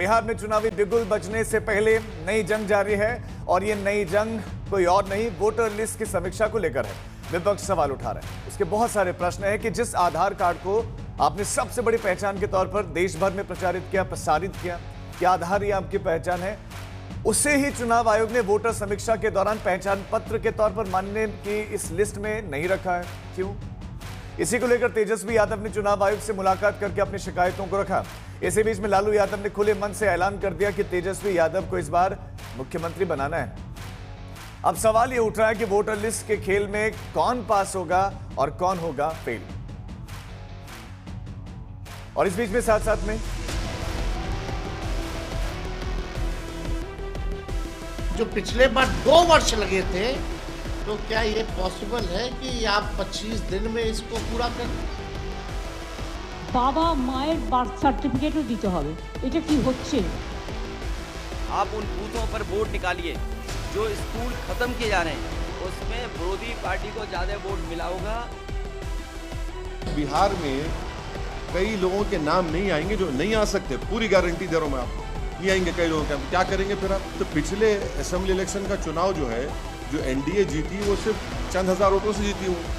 बिहार में चुनावी बिगुल बजने से पहले नई जंग जारी है और ये नई जंग कोई और नहीं, वोटर लिस्ट की समीक्षा को लेकर है। विपक्ष सवाल उठा रहे हैं। उसके बहुत सारे प्रश्न हैं कि जिस आधार कार्ड को आपने सबसे बड़ी पहचान के तौर पर देश भर में प्रचारित किया, प्रसारित किया, क्या आधार ही आपकी पहचान है? उसे ही चुनाव आयोग ने वोटर समीक्षा के दौरान पहचान पत्र के तौर पर मानने की इस लिस्ट में नहीं रखा है। क्यों? इसी को लेकर तेजस्वी यादव ने चुनाव आयोग से मुलाकात करके अपनी शिकायतों को रखा। इसी बीच में लालू यादव ने खुले मन से ऐलान कर दिया कि तेजस्वी यादव को इस बार मुख्यमंत्री बनाना है। अब सवाल यह उठ रहा है कि वोटर लिस्ट के खेल में कौन पास होगा और कौन होगा फेल। और इस बीच में साथ साथ में जो पिछले बार 2 वर्ष लगे थे, तो क्या ये पॉसिबल है कि आप 25 दिन में इसको पूरा कर? বাবা মায়ের বার্থ সার্টিফিকেটও দিতে হবে, এটা কি হচ্ছে? आप उन बूथों पर वोट निकालिए जो स्कूल खत्म किए जा रहे हैं, उसमें विरोधी पार्टी को ज्यादा वोट मिला होगा। बिहार में कई लोगों के नाम नहीं आएंगे जो नहीं आ सकते, पूरी गारंटी दे रहा हूं मैं आपको, नहीं आएंगे कई लोगों के। क्या करेंगे फिर आप? तो पिछले असेंबली इलेक्शन का चुनाव जो है, जो एनडीए जीती वो सिर्फ चंद हजार वोटों से जीती हुई।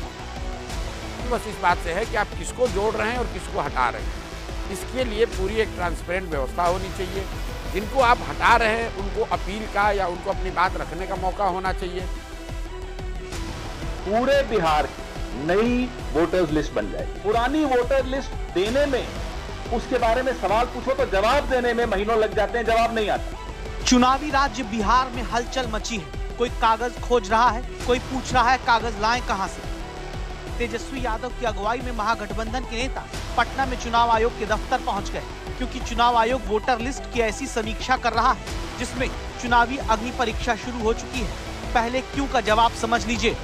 बस इस बात से है कि आप किसको जोड़ रहे हैं और किसको हटा रहे हैं। इसके लिए पूरी एक ट्रांसपेरेंट व्यवस्था होनी चाहिए। जिनको आप हटा रहे हैं उनको अपील का या उनको अपनी बात रखने का मौका होना चाहिए। पूरे बिहार की नई वोटर्स लिस्ट बन जाए। पुरानी वोटर लिस्ट देने में, उसके बारे में सवाल पूछो तो जवाब देने में महीनों लग जाते हैं, जवाब नहीं आता। चुनावी राज्य बिहार में हलचल मची है। कोई कागज खोज रहा है, कोई पूछ रहा है कागज लाएं कहां से। तेजस्वी यादव की अगुवाई में महागठबंधन के नेता पटना में चुनाव आयोग के दफ्तर पहुंच गए, क्योंकि चुनाव आयोग वोटर लिस्ट की ऐसी समीक्षा कर रहा है जिसमें चुनावी अग्नि परीक्षा शुरू हो चुकी है। पहले क्यों का जवाब समझ लीजिए।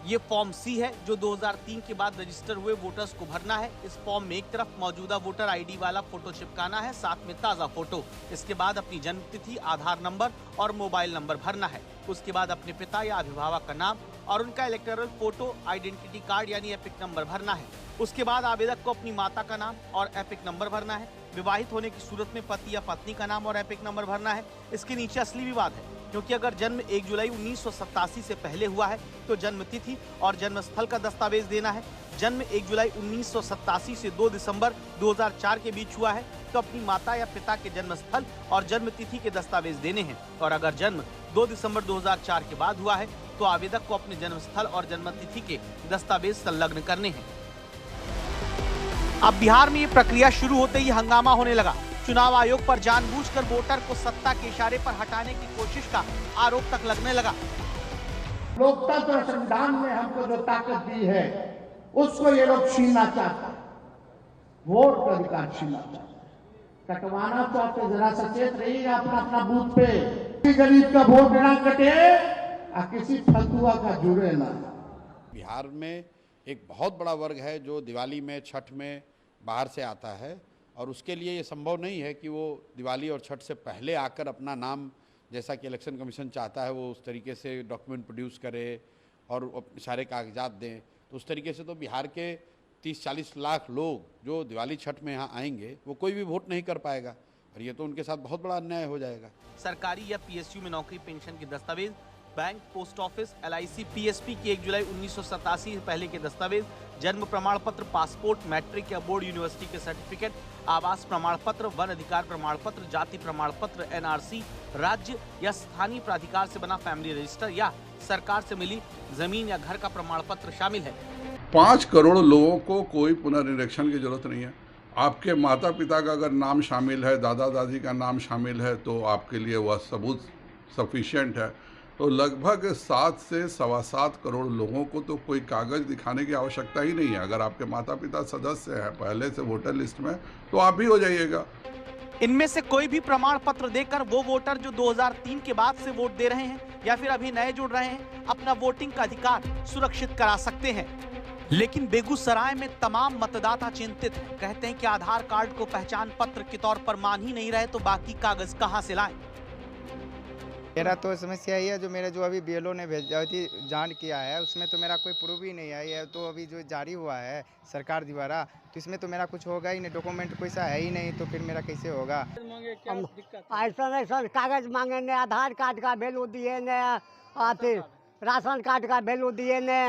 ये फॉर्म सी है जो 2003 के बाद रजिस्टर हुए वोटर्स को भरना है। इस फॉर्म में एक तरफ मौजूदा वोटर आईडी वाला फोटो चिपकाना है, साथ में ताजा फोटो। इसके बाद अपनी जन्म तिथि, आधार नंबर और मोबाइल नंबर भरना है। उसके बाद अपने पिता या अभिभावक का नाम और उनका इलेक्टोरल फोटो, आइडेंटिटी कार्ड यानी एपिक नंबर भरना है। उसके बाद आवेदक को अपनी माता का नाम और एपिक नंबर भरना है। विवाहित होने की सूरत में पति या पत्नी का नाम और एपिक नंबर भरना है। इसके नीचे असली विवाद है, क्योंकि अगर जन्म 1 जुलाई 1987 से पहले हुआ है तो जन्म तिथि और जन्म स्थल का दस्तावेज देना है। जन्म 1 जुलाई 1987 से 2 दिसंबर 2004 के बीच हुआ है तो अपनी माता या पिता के जन्म स्थल और जन्म तिथि के दस्तावेज देने हैं। और अगर जन्म 2 दिसंबर 2004 के बाद हुआ है तो आवेदक को अपने जन्म स्थल और जन्म तिथि के दस्तावेज संलग्न करने हैं। अब बिहार में ये प्रक्रिया शुरू होते ही हंगामा होने लगा। चुनाव आयोग पर जानबूझकर वोटर को सत्ता के इशारे पर हटाने की कोशिश का आरोप तक लगने लगा। लोकतंत्र संविधान ने हमको जो ताकत दी है उसको ये लोग छीनना चाहते हैं, वोट का अधिकार छीनना चाहते, कटवाना चाहते। जरा सचेत रहिएगा अपना अपना बूथ पे, किसी गरीब का वोट ना कटे और किसी फलतुआ का जुड़े ना। बिहार में एक बहुत बड़ा वर्ग है जो दिवाली में, छठ में बाहर से आता है और उसके लिए ये संभव नहीं है कि वो दिवाली और छठ से पहले आकर अपना नाम, जैसा कि इलेक्शन कमीशन चाहता है, वो उस तरीके से डॉक्यूमेंट प्रोड्यूस करे और सारे कागजात दें। तो उस तरीके से तो बिहार के 30-40 लाख लोग जो दिवाली छठ में यहाँ आएंगे वो कोई भी वोट नहीं कर पाएगा और ये तो उनके साथ बहुत बड़ा अन्याय हो जाएगा। सरकारी या पीएसयू में नौकरी, पेंशन के दस्तावेज, bank, post office, LIC, PSP की 1 जुलाई 1987 से पहले के दस्तावेज, जन्म प्रमाण पत्र, पासपोर्ट, मैट्रिक या बोर्ड यूनिवर्सिटी के सर्टिफिकेट, आवास प्रमाण पत्र, वन अधिकार प्रमाण पत्र, जाति प्रमाण पत्र, NRC, राज्य या स्थानीय प्राधिकार से बना फैमिली रजिस्टर या सरकार से मिली जमीन या घर का प्रमाण पत्र शामिल है। 5 करोड़ लोगों को कोई पुनर्निरीक्षण की जरूरत नहीं है। आपके माता पिता का अगर नाम शामिल है, दादा दादी का नाम शामिल है तो आपके लिए वह सबूत सफिशिएंट है। तो लगभग 7 से 7.25 करोड़ लोगों को तो कोई कागज दिखाने की आवश्यकता ही नहीं है। अगर आपके माता पिता सदस्य हैं पहले से वोटर लिस्ट में तो आप भी हो जाइएगा। इनमें से कोई भी प्रमाण पत्र देकर वो वोटर जो 2003 के बाद से वोट दे रहे हैं या फिर अभी नए जुड़ रहे हैं अपना वोटिंग का अधिकार सुरक्षित करा सकते हैं। लेकिन बेगूसराय में तमाम मतदाता चिंतित हैं। कहते हैं कि आधार कार्ड को पहचान पत्र के तौर पर मान ही नहीं रहे तो बाकी कागज कहां से लाएं। मेरा तो समस्या ही है, जो मेरे जो अभी बीएलओ ने भेजा थी जांच किया है, उसमें तो मेरा कोई प्रूफ ही नहीं है। ये तो अभी जो जारी हुआ है सरकार द्वारा, तो इसमें तो मेरा कुछ होगा ही नहीं, डॉक्यूमेंट कोई सा है ही नहीं, तो फिर मेरा कैसे होगा। ऐसा कागज मांगे, आधार कार्ड का वैल्यू दिए ने, फिर राशन कार्ड का वैल्यू दिए ने,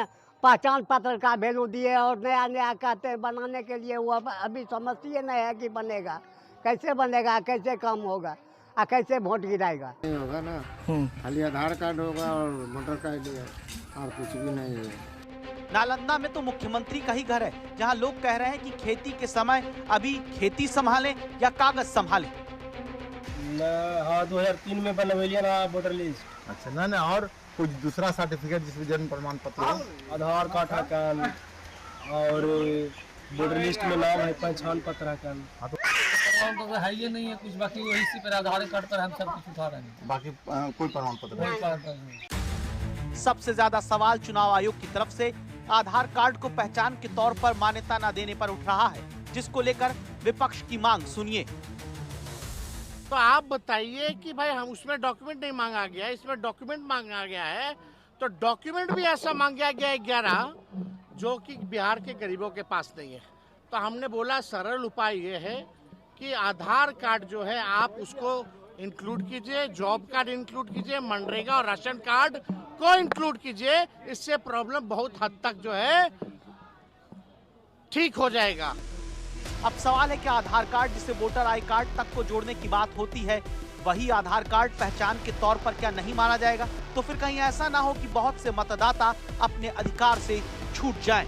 पहचान पत्र का वैल्यू दिए, और नया नया कहते हैं बनाने के लिए। वो अभी समझती नहीं है कि बनेगा कैसे, बनेगा कैसे, काम होगा, कैसे वोट गिराएगा। नहीं होगा ना, खाली आधार कार्ड होगा और वोटर कार्ड है, और कुछ भी नहीं है। नालंदा में तो मुख्यमंत्री का ही घर है, जहां लोग कह रहे हैं कि खेती के समय अभी खेती संभालें या कागज संभालें। हाँ, 2003 में बनवेलिया ना वोटर लिस्ट। अच्छा, ना और कुछ दूसरा सर्टिफिकेट जिसमें जन्म प्रमाण पत्र हो, आधार कार्ड का और वोटर लिस्ट में नाम है, पहचान पत्र का। प्रमाण पत्र है ये नहीं है कुछ, बाकी वही इसी पर आधार कार्ड पर हम सब कुछ उठा रहे हैं, बाकी कोई प्रमाण पत्र नहीं। सबसे ज्यादा सवाल चुनाव आयोग की तरफ से आधार कार्ड को पहचान के तौर पर मान्यता न देने पर उठ रहा है, जिसको लेकर विपक्ष की मांग सुनिए। तो आप बताइए कि भाई हम उसमें डॉक्यूमेंट नहीं मांगा गया, इसमें डॉक्यूमेंट मांगा गया है, तो डॉक्यूमेंट भी ऐसा मांगा गया है 11 जो कि बिहार के गरीबों के पास नहीं है। तो हमने बोला सरल उपाय ये है कि आधार कार्ड जो है आप उसको इंक्लूड कीजिए, जॉब कार्ड इंक्लूड कीजिए, मनरेगा और राशन कार्ड को इंक्लूड कीजिए। इससे प्रॉब्लम बहुत हद तक जो है ठीक हो जाएगा। अब सवाल है कि आधार कार्ड जिसे वोटर आई कार्ड तक को जोड़ने की बात होती है, वही आधार कार्ड पहचान के तौर पर क्या नहीं माना जाएगा? तो फिर कहीं ऐसा ना हो कि बहुत से मतदाता अपने अधिकार से छूट जाएं।